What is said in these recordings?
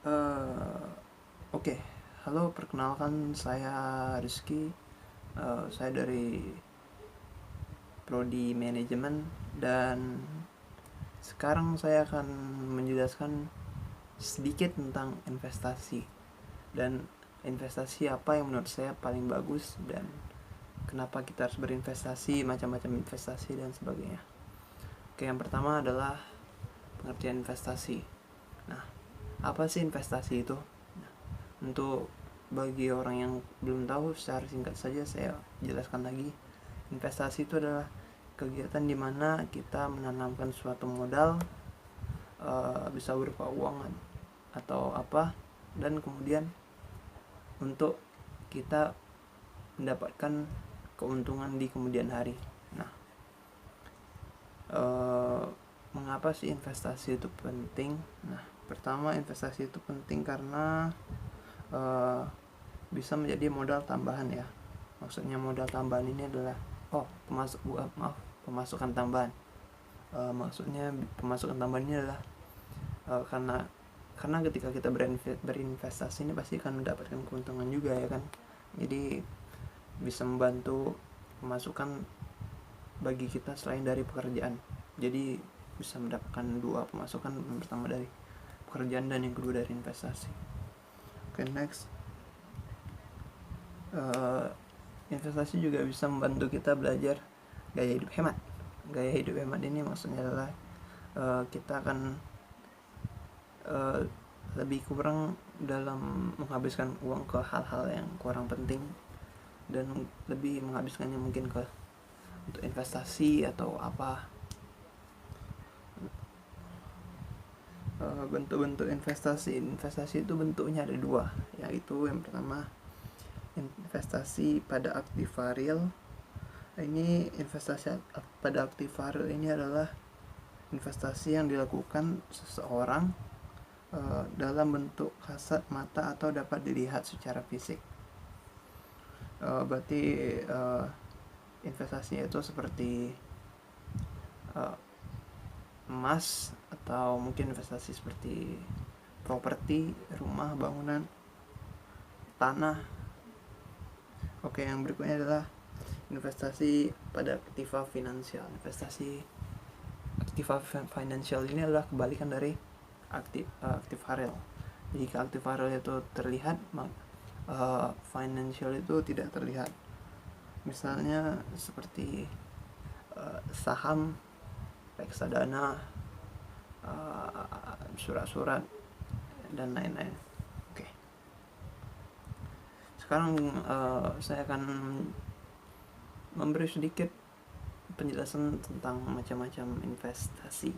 Eh, Oke, halo, perkenalkan saya Rizky. Saya dari Prodi Manajemen dan sekarang saya akan menjelaskan sedikit tentang investasi dan investasi apa yang menurut saya paling bagus dan kenapa kita harus berinvestasi, macam-macam investasi dan sebagainya. Oke, yang pertama adalah pengertian investasi. Nah, apa sih investasi itu? Untuk bagi orang yang belum tahu, secara singkat saja saya jelaskan lagi. Investasi itu adalah kegiatan di mana kita menanamkan suatu modal, bisa berupa uang atau apa, dan kemudian untuk kita mendapatkan keuntungan di kemudian hari. Nah, mengapa sih investasi itu penting? Nah, pertama, investasi itu penting karena bisa menjadi modal tambahan ya. Maksudnya modal tambahan ini adalah pemasukan tambahan. Maksudnya pemasukan tambahan ini adalah karena ketika kita berinvestasi ini pasti akan mendapatkan keuntungan juga ya kan. Jadi bisa membantu pemasukan bagi kita selain dari pekerjaan. Jadi bisa mendapatkan dua pemasukan, yang pertama dari pekerjaan dan yang kedua dari investasi. Oke, next. Investasi juga bisa membantu kita belajar gaya hidup hemat. Gaya hidup hemat ini maksudnya adalah kita akan lebih kurang dalam menghabiskan uang ke hal-hal yang kurang penting dan lebih menghabiskannya mungkin ke untuk investasi atau apa. Bentuk-bentuk investasi itu bentuknya ada dua, yaitu yang pertama investasi pada aktiva real. Ini investasi pada aktiva real ini adalah investasi yang dilakukan seseorang dalam bentuk kasat mata atau dapat dilihat secara fisik. Berarti investasinya itu seperti emas atau mungkin investasi seperti properti, rumah, bangunan, tanah. Oke, yang berikutnya adalah investasi pada aktiva finansial. Investasi aktiva finansial ini adalah kebalikan dari aktiva real. Jika aktiva real itu terlihat, financial itu tidak terlihat. Misalnya seperti saham, reksadana, surat-surat dan lain-lain. Oke. Sekarang saya akan memberi sedikit penjelasan tentang macam-macam investasi.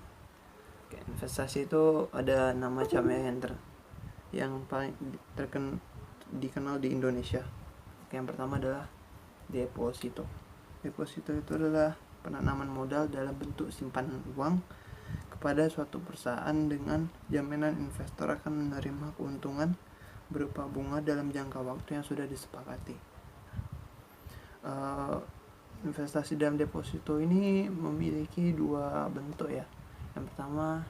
Oke, investasi itu ada 6 macamnya yang paling dikenal di Indonesia. Oke, yang pertama adalah deposito. Deposito itu adalah penanaman modal dalam bentuk simpanan uang kepada suatu perusahaan dengan jaminan investor akan menerima keuntungan berupa bunga dalam jangka waktu yang sudah disepakati. Investasi dalam deposito ini memiliki dua bentuk ya. Yang pertama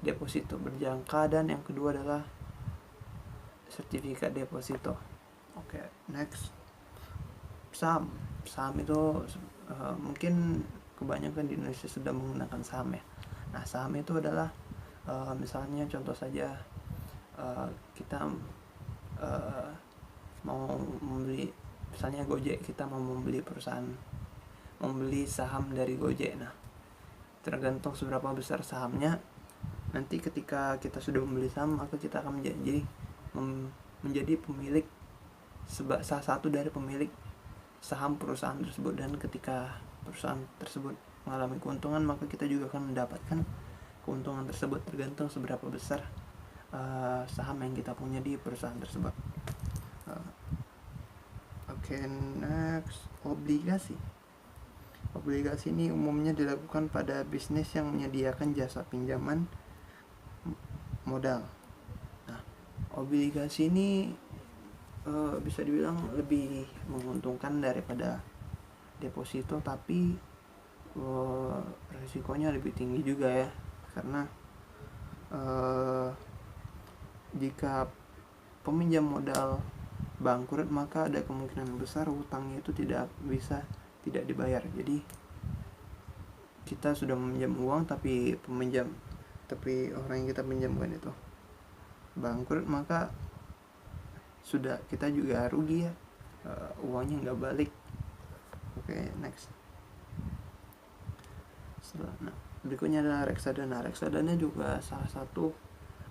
deposito berjangka dan yang kedua adalah sertifikat deposito. Oke, next. Saham itu mungkin kebanyakan di Indonesia sudah menggunakan saham ya. Nah, saham itu adalah misalnya contoh saja kita mau membeli, misalnya Gojek, kita mau membeli saham dari Gojek. Nah, tergantung seberapa besar sahamnya, nanti ketika kita sudah membeli saham, maka kita akan menjadi pemilik, salah satu dari pemilik saham perusahaan tersebut. Dan ketika perusahaan tersebut mengalami keuntungan, maka kita juga akan mendapatkan keuntungan tersebut, tergantung seberapa besar saham yang kita punya di perusahaan tersebut. Oke, next. Obligasi ini umumnya dilakukan pada bisnis yang menyediakan jasa pinjaman modal. Nah, obligasi ini bisa dibilang lebih menguntungkan daripada deposito, tapi risikonya lebih tinggi juga ya, karena eh, jika peminjam modal bangkrut, maka ada kemungkinan besar hutangnya itu tidak dibayar. Jadi kita sudah meminjam uang tapi orang yang kita pinjamkan itu bangkrut, maka sudah kita juga rugi ya, uangnya nggak balik. Oke, next. Nah, berikutnya adalah reksadana. Reksadana juga salah satu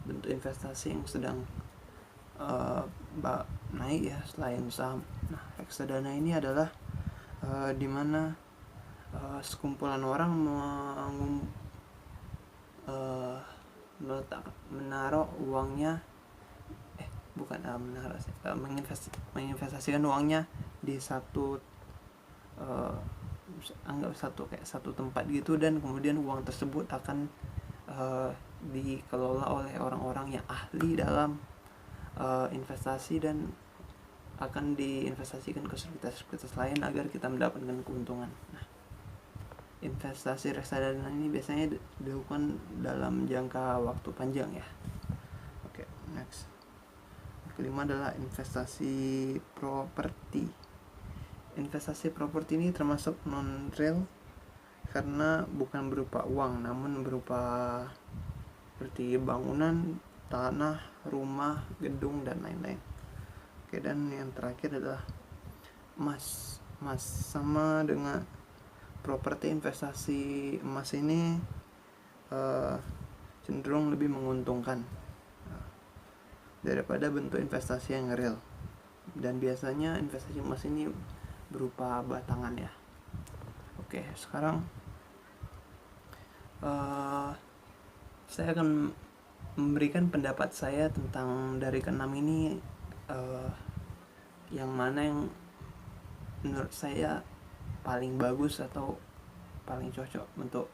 bentuk investasi yang sedang naik ya selain saham. Nah, reksadana ini adalah dimana sekumpulan orang menaruh uangnya menginvestasikan uangnya di satu anggap satu tempat gitu, dan kemudian uang tersebut akan dikelola oleh orang-orang yang ahli dalam investasi dan akan diinvestasikan ke sekuritas lain agar kita mendapatkan keuntungan. Nah, investasi reksadana ini biasanya dilakukan dalam jangka waktu panjang ya. Oke, next. Kelima adalah investasi properti. Investasi properti ini termasuk non-real karena bukan berupa uang, namun berupa seperti bangunan, tanah, rumah, gedung, dan lain-lain. Oke, dan yang terakhir adalah emas. Emas sama dengan properti, investasi emas ini cenderung lebih menguntungkan daripada bentuk investasi yang real. Dan biasanya investasi emas ini berupa batangan ya. Oke, sekarang saya akan memberikan pendapat saya tentang dari keenam ini, yang mana yang menurut saya paling bagus atau paling cocok untuk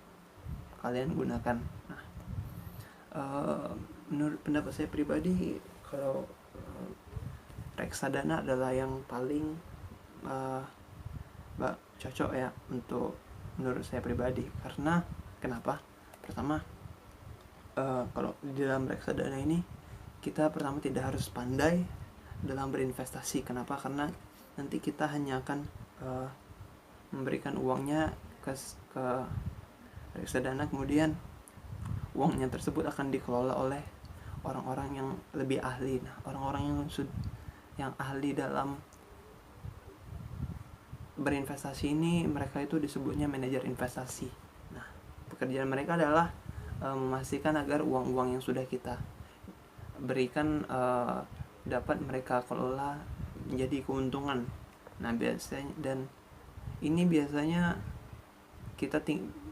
kalian gunakan. Nah, menurut pendapat saya pribadi, kalau reksadana adalah yang paling cocok ya untuk menurut saya pribadi. Karena kenapa? Pertama, kalau di dalam reksadana ini kita pertama tidak harus pandai dalam berinvestasi. Kenapa? Karena nanti kita hanya akan memberikan uangnya ke reksadana, kemudian uangnya tersebut akan dikelola oleh orang-orang yang lebih ahli. Nah, orang-orang yang ahli dalam berinvestasi ini, mereka itu disebutnya manajer investasi. Nah, pekerjaan mereka adalah memastikan agar uang-uang yang sudah kita berikan dapat mereka kelola menjadi keuntungan. Nah, biasanya, dan ini biasanya kita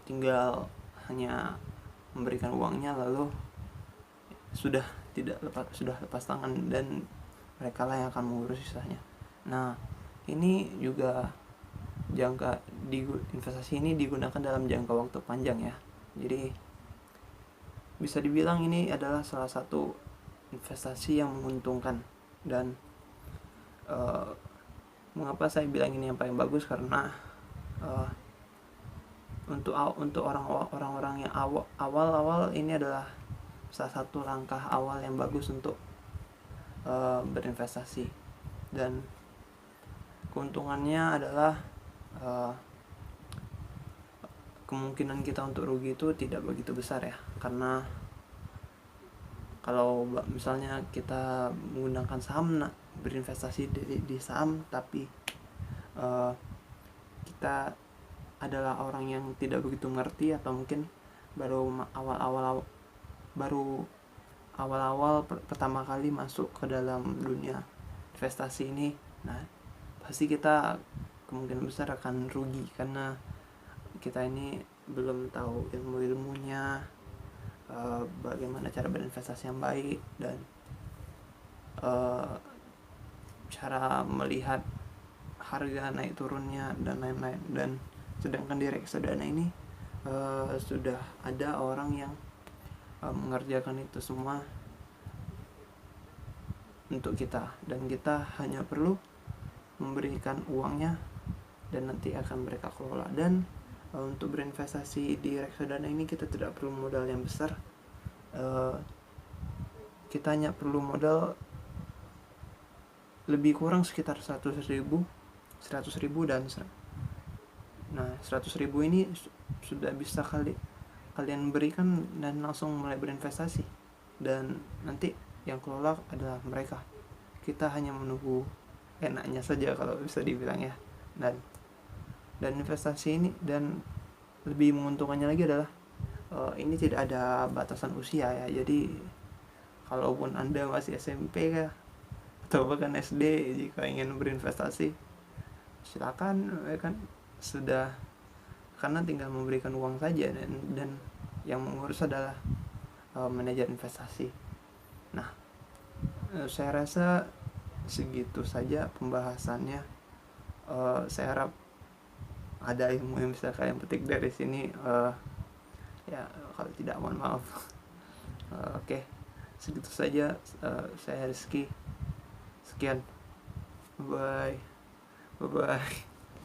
tinggal hanya memberikan uangnya lalu sudah lepas tangan, dan mereka lah yang akan mengurus sisanya. Nah, ini juga investasi ini digunakan dalam jangka waktu panjang ya. Jadi bisa dibilang ini adalah salah satu investasi yang menguntungkan. Dan mengapa saya bilang ini yang paling bagus? Karena untuk orang-orang yang awal ini adalah salah satu langkah awal yang bagus untuk berinvestasi. Dan keuntungannya adalah kemungkinan kita untuk rugi itu tidak begitu besar ya. Karena kalau misalnya kita menggunakan saham, berinvestasi di saham, tapi kita adalah orang yang tidak begitu ngerti, atau mungkin baru awal-awal pertama kali masuk ke dalam dunia investasi ini, nah pasti kita kemungkinan besar akan rugi karena kita ini belum tahu ilmunya, bagaimana cara berinvestasi yang baik, dan cara melihat harga naik turunnya dan lain-lain. Dan sedangkan di reksadana ini sudah ada orang yang mengerjakan itu semua untuk kita, dan kita hanya perlu memberikan uangnya dan nanti akan mereka kelola. Dan untuk berinvestasi di reksadana ini kita tidak perlu modal yang besar, Kita hanya perlu modal lebih kurang sekitar 100.000 dan 100.000 ini sudah bisa kalian berikan dan langsung mulai berinvestasi, dan nanti yang kelola adalah mereka. Kita hanya menunggu enaknya saja kalau bisa dibilang ya. Dan investasi ini, dan lebih menguntungkannya lagi adalah ini tidak ada batasan usia ya. Jadi kalaupun Anda masih SMP ya, atau bahkan SD, jika ingin berinvestasi silakan, kan sudah, karena tinggal memberikan uang saja, dan yang mengurus adalah manajer investasi. Nah, saya rasa segitu saja pembahasannya. Saya harap ada ilmu yang bisa kalian petik dari sini. Ya kalau tidak, mohon maaf. Oke, segitu saja. Saya Rizky, sekian, bye bye.